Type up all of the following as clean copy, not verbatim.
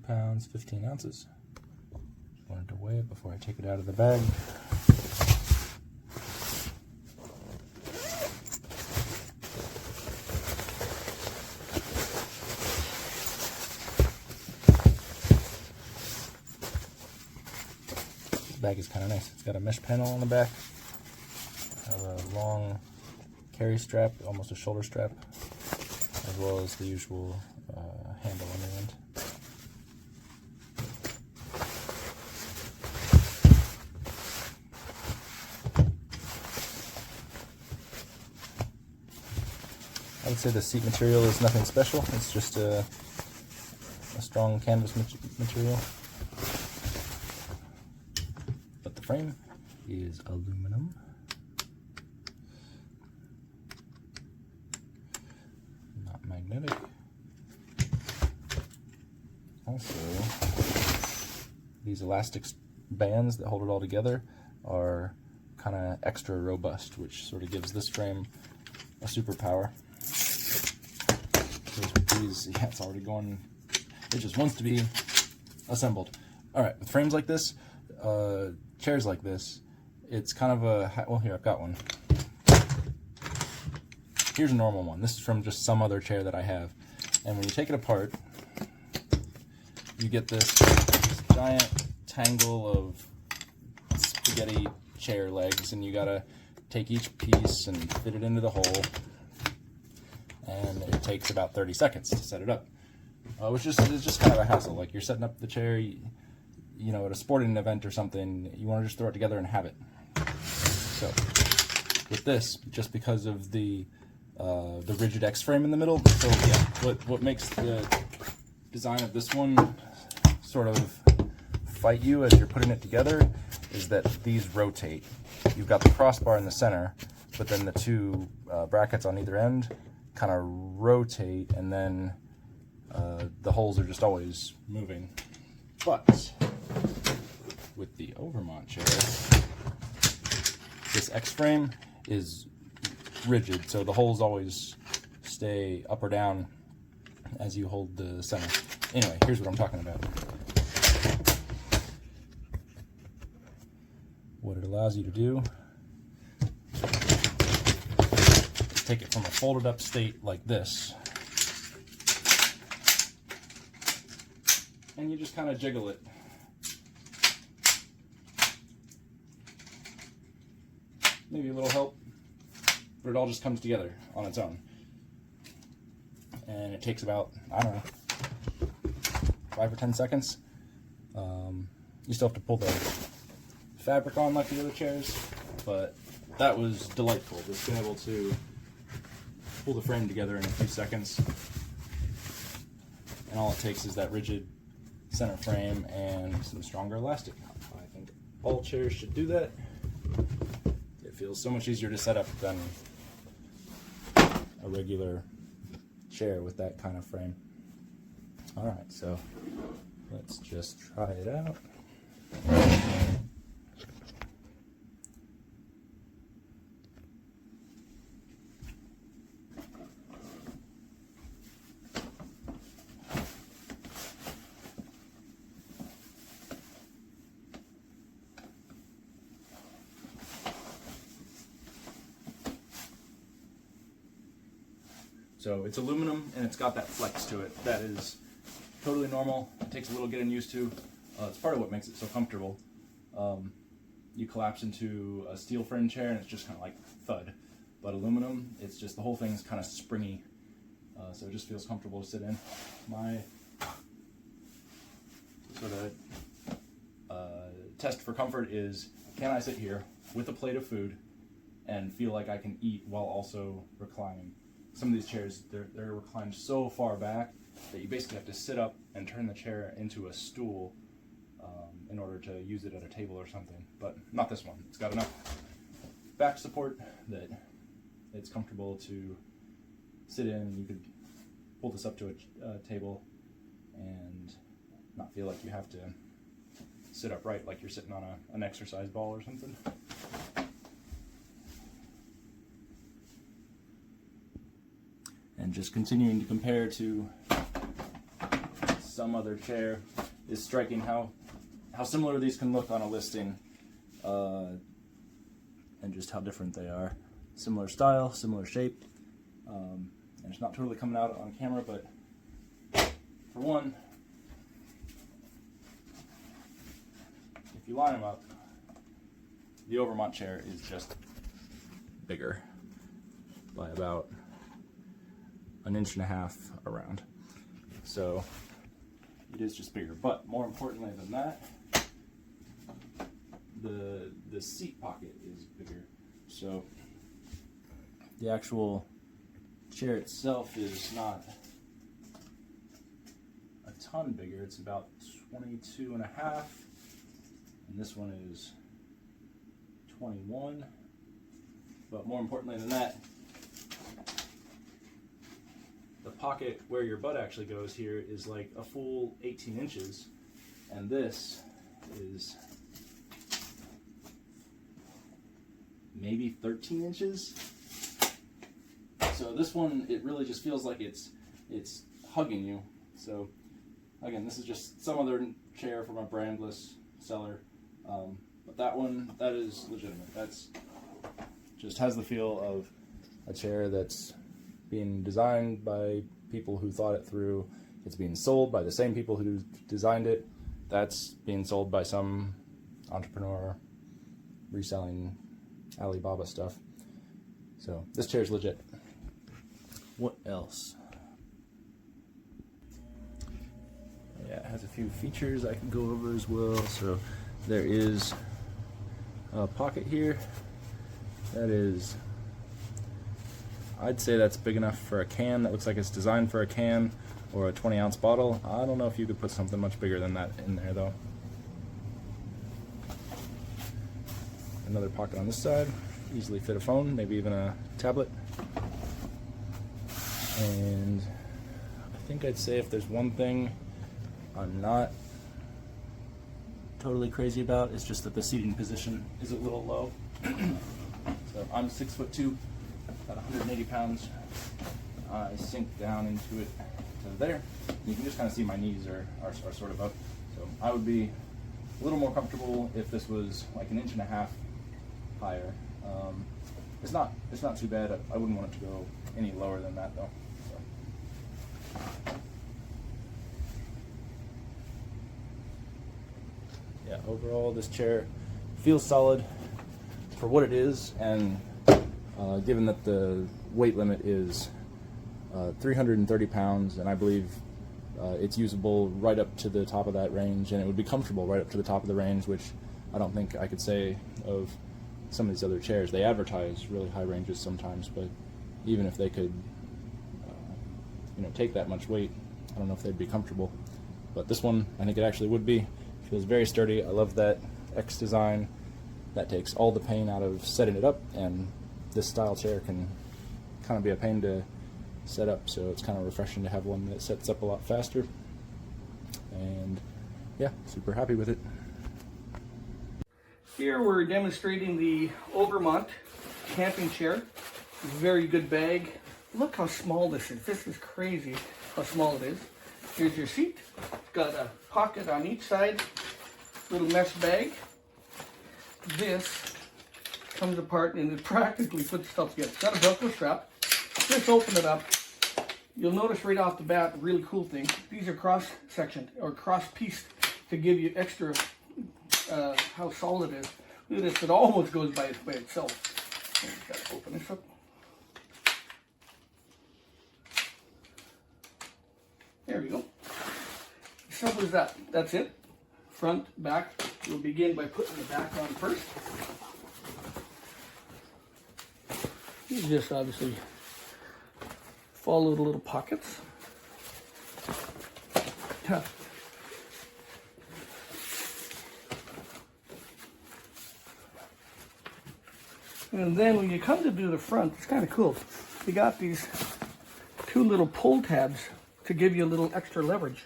pounds, 15 ounces. Just wanted to weigh it before I take it out of the bag. This bag is kind of nice. It's got a mesh panel on the back. I have a long carry strap, almost a shoulder strap, as well as the usual handle on the end. I would say the seat material is nothing special. It's just a strong canvas material. But the frame is aluminum. Not magnetic. Also, these elastic bands that hold it all together are kind of extra robust, which sort of gives this frame a superpower. With these, yeah, it's already going. It just wants to be assembled. All right, with frames like this, chairs like this, it's kind of a, well, here, I've got one. Here's a normal one. This is from just some other chair that I have. And when you take it apart, you get this giant tangle of spaghetti chair legs, and you gotta take each piece and fit it into the hole. And it takes about 30 seconds to set it up, which is just kind of a hassle. Like, you're setting up the chair, you know, at a sporting event or something, you want to just throw it together and have it. So with this, just because of the rigid X frame in the middle, so yeah, what makes the design of this one sort of fight you as you're putting it together is that these rotate. You've got the crossbar in the center, but then the two brackets on either end kind of rotate, and then the holes are just always moving. But with the Overmont chair, this X frame is rigid, so the holes always stay up or down as you hold the center. Anyway, here's what I'm talking about. What it allows you to do is take it from a folded up state like this, and you just kind of jiggle it. Maybe a little help, but it all just comes together on its own. And it takes about, I don't know, 5 or 10 seconds. You still have to pull the fabric on like the other chairs, but that was delightful, just being able to pull the frame together in a few seconds. And all it takes is that rigid center frame and some stronger elastic. I think all chairs should do that. It feels so much easier to set up than a regular chair with that kind of frame. Alright, so let's just try it out. So it's aluminum and it's got that flex to it. That is totally normal. It takes a little getting used to. It's part of what makes it so comfortable. You collapse into a steel frame chair and it's just kind of like thud. But aluminum, it's just, the whole thing's kind of springy. So it just feels comfortable to sit in. My sort of test for comfort is, can I sit here with a plate of food and feel like I can eat while also reclining? Some of these chairs, they're reclined so far back that you basically have to sit up and turn the chair into a stool in order to use it at a table or something. But not this one. It's got enough back support that it's comfortable to sit in, and you could pull this up to a table and not feel like you have to sit upright like you're sitting on an exercise ball or something. And just continuing to compare to some other chair is striking how similar these can look on a listing, and just how different they are. Similar style, similar shape, and it's not totally coming out on camera, but for one, if you line them up, the Overmont chair is just bigger by about 1.5 inches around. So it is just bigger. But more importantly than that, the seat pocket is bigger. So the actual chair itself is not a ton bigger. It's about 22.5, and this one is 21. But more importantly than that, the pocket where your butt actually goes here is like a full 18 inches, and this is maybe 13 inches. So this one, it really just feels like it's hugging you. So again, this is just some other chair from a brandless seller, but that one, that is legitimate. That's just has the feel of a chair that's being designed by people who thought it through. It's being sold by the same people who designed it. That's being sold by some entrepreneur reselling Alibaba stuff. So this chair's legit. What else? Yeah, it has a few features I can go over as well. So there is a pocket here. That is, I'd say that's big enough for a can. That looks like it's designed for a can or a 20-ounce bottle. I don't know if you could put something much bigger than that in there though. Another pocket on this side, easily fit a phone, maybe even a tablet. And I think I'd say if there's one thing I'm not totally crazy about, it's just that the seating position is a little low. So I'm 6'2", about 180 pounds. I sink down into it to there. You can just kind of see my knees are sort of up. So I would be a little more comfortable if this was like 1.5 inches higher. It's not too bad. I wouldn't want it to go any lower than that though. So. Yeah, overall this chair feels solid for what it is, and given that the weight limit is 330 pounds, and I believe it's usable right up to the top of that range, and it would be comfortable right up to the top of the range, which I don't think I could say of some of these other chairs. They advertise really high ranges sometimes, but even if they could take that much weight, I don't know if they'd be comfortable. But this one, I think it actually would be. It feels very sturdy. I love that X design. That takes all the pain out of setting it up, and this style chair can kind of be a pain to set up, so it's kind of refreshing to have one that sets up a lot faster. And yeah, super happy with it. Here we're demonstrating the Overmont camping chair. Very good bag. Look how small this is. This is crazy how small it is. Here's your seat. It's got a pocket on each side, little mesh bag. This comes apart and it practically puts itself together. It's got a Velcro strap. Just open it up. You'll notice right off the bat, really cool thing. These are cross-sectioned or cross-pieced to give you extra how solid it is. Look at this, it almost goes by itself. Just gotta open this up. There we go. Simple as that. That's it. Front, back. We'll begin by putting the back on first. You just obviously follow the little pockets. And then when you come to do the front, it's kind of cool. You got these two little pull tabs to give you a little extra leverage.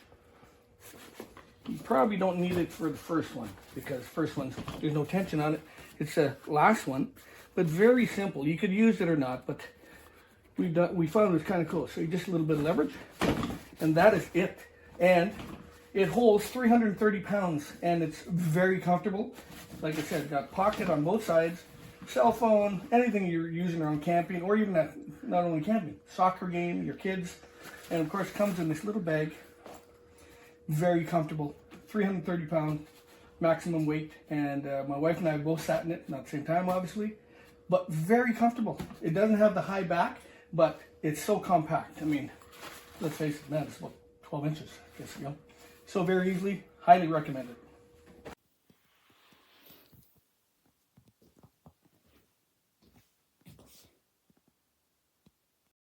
You probably don't need it for the first one, because first one, there's no tension on it. It's the last one, but very simple. You could use it or not, but we found it was kind of cool. So just a little bit of leverage, and that is it. And It holds 330 pounds and it's very comfortable. Like I said, it's got pocket on both sides, cell phone, anything you're using around camping, or even not only camping, soccer game, your kids. And of course, it comes in this little bag. Very comfortable, 330 pound maximum weight. And my wife and I both sat in it, not at the same time, obviously, but very comfortable. It doesn't have the high back, but it's so compact. I mean, let's face it, man, it's about 12 inches, I guess, you know. So very easily, highly recommended.